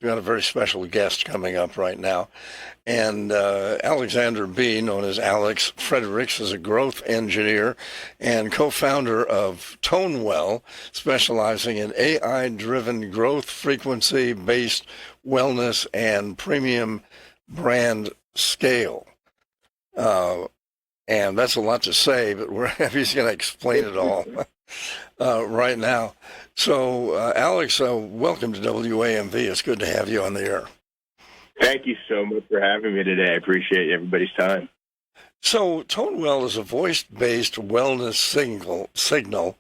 We've got a very special guest coming up right now. And Alexander B., known as Alex Fredericks, is a growth engineer and co-founder of ToneWell, specializing in AI-driven growth frequency-based wellness and premium brand scale. And that's a lot to say, but he's going to explain it all right now. So, Alex, welcome to WAMV. It's good to have you on the air. Thank you so much for having me today. I appreciate everybody's time. So, ToneWell is a voice-based wellness signal,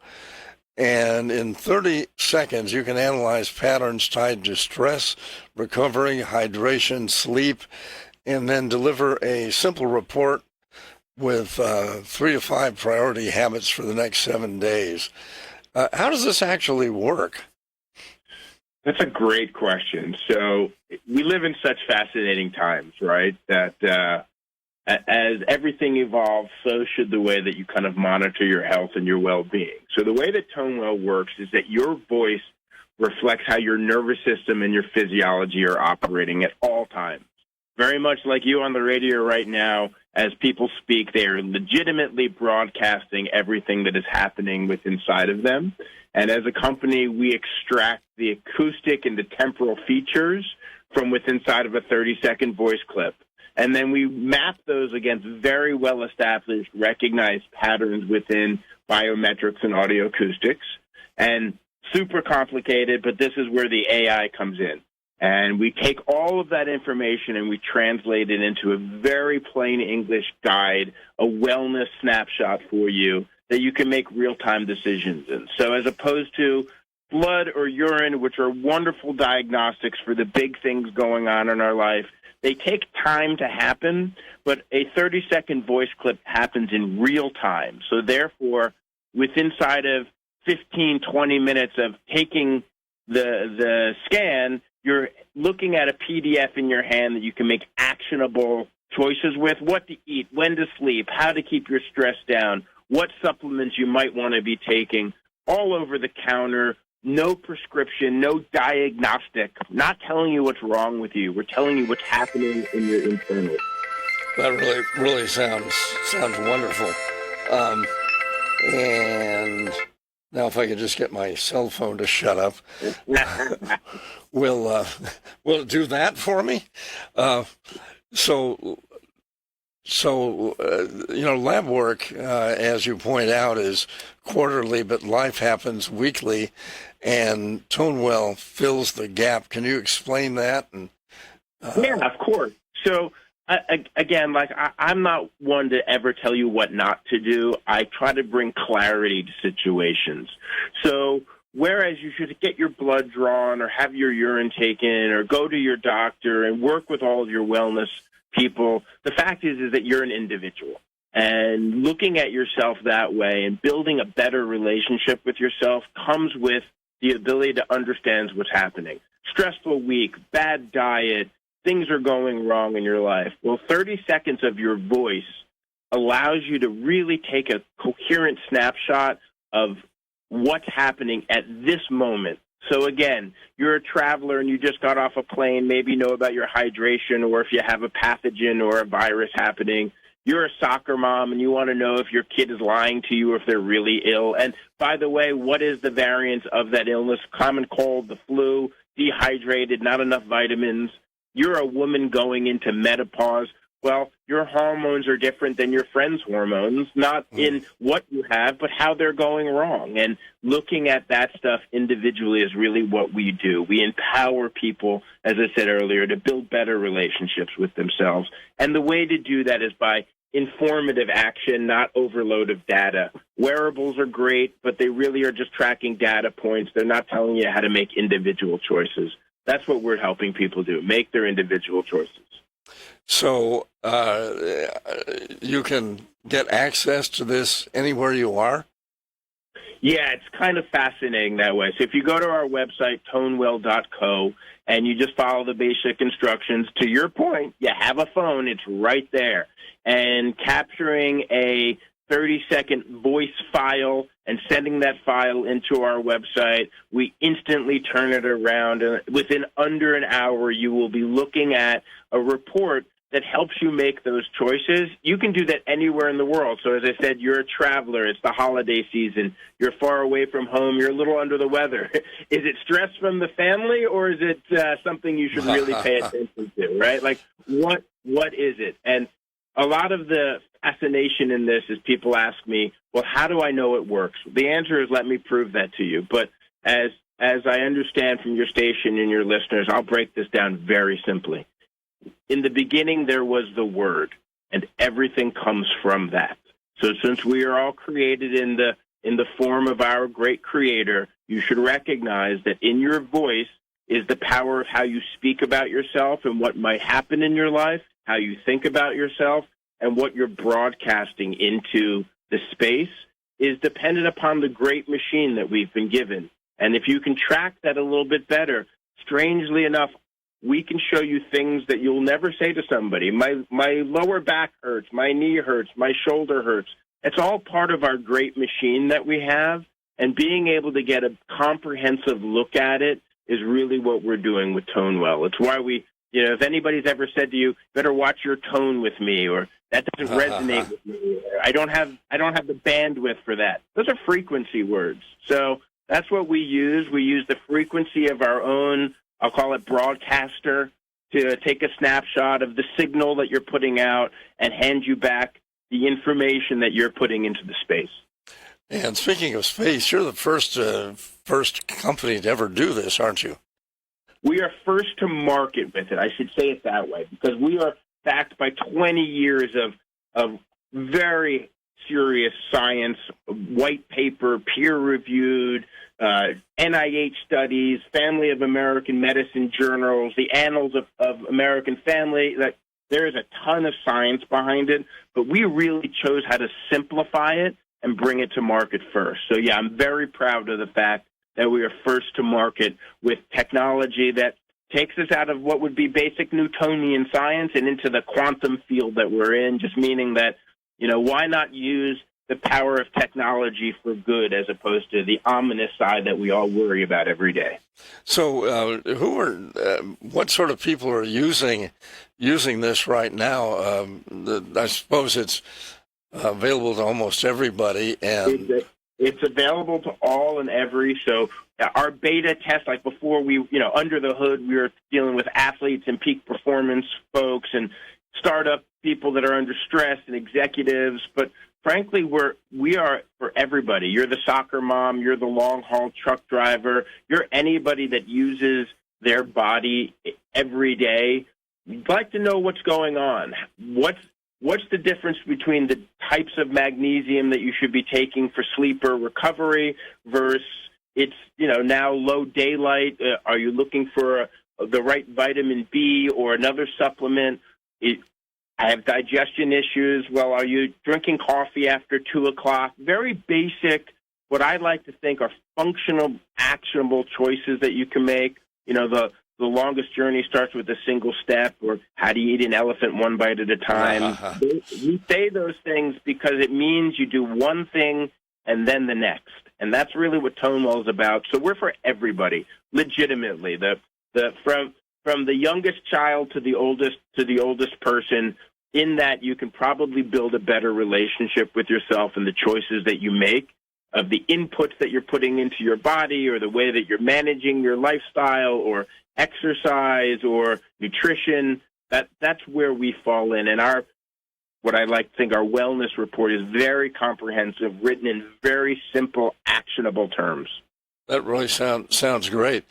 and in 30 seconds, you can analyze patterns tied to stress, recovery, hydration, sleep, and then deliver a simple report with 3 to 5 priority habits for the next 7 days. How does this actually work? That's a great question. So we live in such fascinating times, right, that as everything evolves, so should the way that you kind of monitor your health and your well-being. So the way that ToneWell works is that your voice reflects how your nervous system and your physiology are operating at all times. Very much like you on the radio right now, as people speak, they are legitimately broadcasting everything that is happening within inside of them. And as a company, we extract the acoustic and the temporal features from within inside of a 30-second voice clip. And then we map those against very well-established, recognized patterns within biometrics and audio acoustics. And super complicated, but this is where the AI comes in. And we take all of that information and we translate it into a very plain English guide, a wellness snapshot for you that you can make real-time decisions in. So as opposed to blood or urine, which are wonderful diagnostics for the big things going on in our life, they take time to happen, but a 30-second voice clip happens in real time. So therefore, within inside of 15, 20 minutes of taking the scan, you're looking at a PDF in your hand that you can make actionable choices with, what to eat, when to sleep, how to keep your stress down, what supplements you might want to be taking, all over the counter, no prescription, no diagnostic, not telling you what's wrong with you. We're telling you what's happening in your internal. That really sounds wonderful. And now, if I could just get my cell phone to shut up, will it do that for me? So lab work, as you point out, is quarterly, but life happens weekly, and ToneWell fills the gap. Can you explain that? Yeah, of course. So, again, I'm not one to ever tell you what not to do. I try to bring clarity to situations. So whereas you should get your blood drawn or have your urine taken or go to your doctor and work with all of your wellness people, the fact is that you're an individual. And looking at yourself that way and building a better relationship with yourself comes with the ability to understand what's happening. Stressful week, bad diet, things are going wrong in your life. Well, 30 seconds of your voice allows you to really take a coherent snapshot of what's happening at this moment. So again, you're a traveler and you just got off a plane, maybe know about your hydration or if you have a pathogen or a virus happening. You're a soccer mom and you want to know if your kid is lying to you or if they're really ill. And by the way, what is the variant of that illness? Common cold, the flu, dehydrated, not enough vitamins. You're a woman going into menopause. Well, your hormones are different than your friend's hormones, not in what you have, but how they're going wrong. And looking at that stuff individually is really what we do. We empower people, as I said earlier, to build better relationships with themselves. And the way to do that is by informative action, not overload of data. Wearables are great, but they really are just tracking data points. They're not telling you how to make individual choices. That's what we're helping people do, make their individual choices. So you can get access to this anywhere you are? Yeah, it's kind of fascinating that way. So if you go to our website, tonewell.co, and you just follow the basic instructions, to your point, you have a phone, it's right there. And capturing a 30-second voice file and sending that file into our website. We instantly turn it around, and within under an hour, you will be looking at a report that helps you make those choices. You can do that anywhere in the world. So as I said, you're a traveler. It's the holiday season. You're far away from home. You're a little under the weather. Is it stress from the family, or is it something you should really pay attention to, right? Like, what is it? And a lot of the fascination in this is people ask me, well, how do I know it works? The answer is, let me prove that to you. But as I understand from your station and your listeners, I'll break this down very simply. In the beginning, there was the Word, and everything comes from that. So since we are all created in the form of our great Creator, you should recognize that in your voice is the power of how you speak about yourself and what might happen in your life, how you think about yourself, and what you're broadcasting into the space is dependent upon the great machine that we've been given. And if you can track that a little bit better, strangely enough, we can show you things that you'll never say to somebody. My lower back hurts, my knee hurts, my shoulder hurts. It's all part of our great machine that we have, and being able to get a comprehensive look at it is really what we're doing with ToneWell. It's why we, if anybody's ever said to you, better watch your tone with me, or that doesn't resonate with me, I don't have the bandwidth for that. Those are frequency words. So that's what we use. We use the frequency of our own, I'll call it broadcaster, to take a snapshot of the signal that you're putting out and hand you back the information that you're putting into the space. And speaking of space, you're the first company to ever do this, aren't you? We are first to market with it. I should say it that way, because we are backed by 20 years of very serious science, white paper, peer-reviewed, NIH studies, Family of American Medicine journals, the Annals of American Family. Like, there is a ton of science behind it, but we really chose how to simplify it and bring it to market first. So, yeah, I'm very proud of the fact that we are first to market with technology that takes us out of what would be basic Newtonian science and into the quantum field that we're in, just meaning that, why not use the power of technology for good as opposed to the ominous side that we all worry about every day. So what sort of people are using this right now? I suppose it's available to almost everybody. And it's available to all and every. So our beta test, like before we, under the hood, we were dealing with athletes and peak performance folks and startup people that are under stress and executives. But frankly, we are for everybody. You're the soccer mom. You're the long-haul truck driver. You're anybody that uses their body every day. You'd like to know what's going on. What's the difference between the types of magnesium that you should be taking for sleep or recovery versus it's, now low daylight? Are you looking for the right vitamin B or another supplement? I have digestion issues. Well, are you drinking coffee after 2 o'clock? Very basic, what I like to think are functional, actionable choices that you can make. The longest journey starts with a single step, or how do you eat an elephant one bite at a time. We say those things because it means you do one thing and then the next. And that's really what ToneWell is about. So we're for everybody, legitimately. From the youngest child to the oldest person, in that you can probably build a better relationship with yourself and the choices that you make, of the inputs that you're putting into your body, or the way that you're managing your lifestyle or exercise or nutrition. That's where we fall in. And what I like to think our wellness report is very comprehensive, written in very simple, actionable terms. That really sounds great.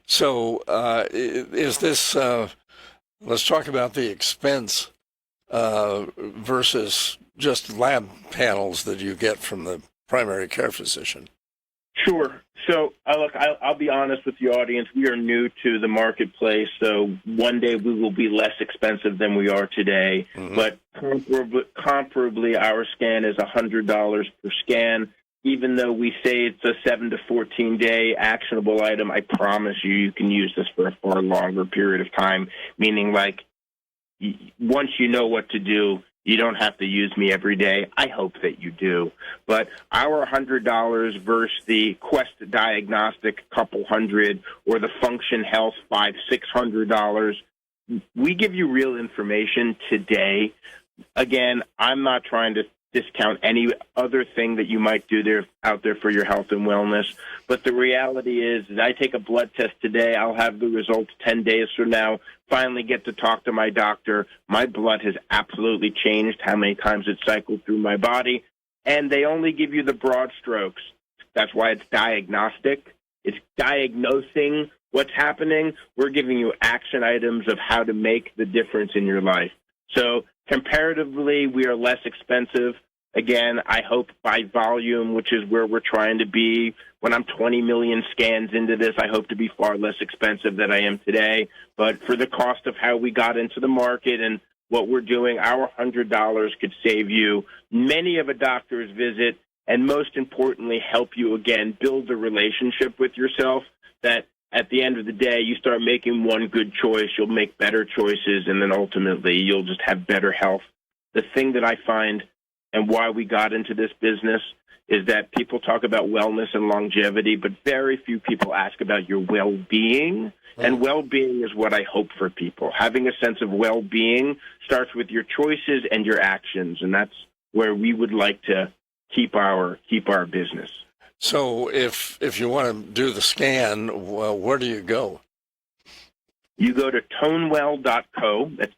So is this, let's talk about the expense versus just lab panels that you get from the primary care physician. Sure. So, I'll be honest with the audience. We are new to the marketplace, so one day we will be less expensive than we are today. Mm-hmm. But comparably, our scan is $100 per scan. Even though we say it's a 7 to 14-day actionable item, I promise you can use this for a far longer period of time, meaning like once you know what to do, You don't have to use me every day. I hope that you do. But our $100 versus the Quest Diagnostic couple hundred, or the Function Health $500-600, we give you real information today. Again, I'm not trying to discount any other thing that you might do out there for your health and wellness. But the reality is that I take a blood test today. I'll have the results 10 days from now, finally get to talk to my doctor. My blood has absolutely changed, how many times it cycled through my body. And they only give you the broad strokes. That's why it's diagnostic. It's diagnosing what's happening. We're giving you action items of how to make the difference in your life. So comparatively, we are less expensive. Again, I hope by volume, which is where we're trying to be. When I'm 20 million scans into this, I hope to be far less expensive than I am today. But for the cost of how we got into the market and what we're doing, our $100 could save you many of a doctor's visit, and most importantly, help you, again, build the relationship with yourself that at the end of the day, you start making one good choice, you'll make better choices, and then ultimately you'll just have better health. The thing that I find and why we got into this business is that people talk about wellness and longevity, but very few people ask about your well-being. And well-being is what I hope for people. Having a sense of well-being starts with your choices and your actions, and that's where we would like to keep our business. So if you want to do the scan, well, where do you go? You go to ToneWell.co. That's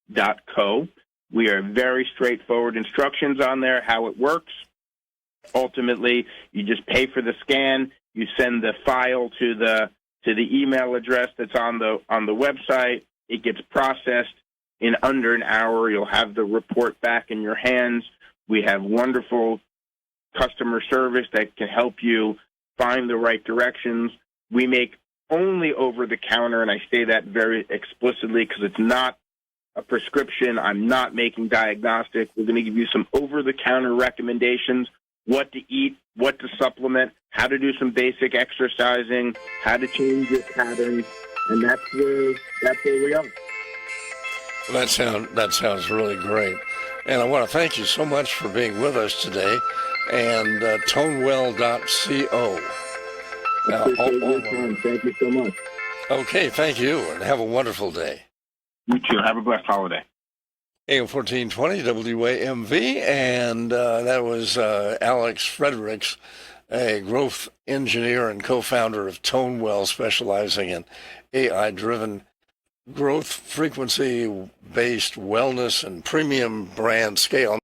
ToneWell.co. We are very straightforward instructions on there, how it works. Ultimately, you just pay for the scan. You send the file to the email address that's on the website. It gets processed. In under an hour, you'll have the report back in your hands. We have wonderful customer service that can help you find the right directions. We make only over-the-counter, and I say that very explicitly because it's not a prescription. I'm not making diagnostic. We're going to give you some over-the-counter recommendations, what to eat, what to supplement, how to do some basic exercising, how to change your patterns, and that's where we are. Well, that sounds really great. And I want to thank you so much for being with us today. And ToneWell.co. Thank you so much. Okay, thank you, and have a wonderful day. You too. Have a blessed holiday. AM 1420 WAMV, and that was Alex Fredericks, a growth engineer and co-founder of ToneWell, specializing in AI-driven growth, frequency-based wellness, and premium brand scale.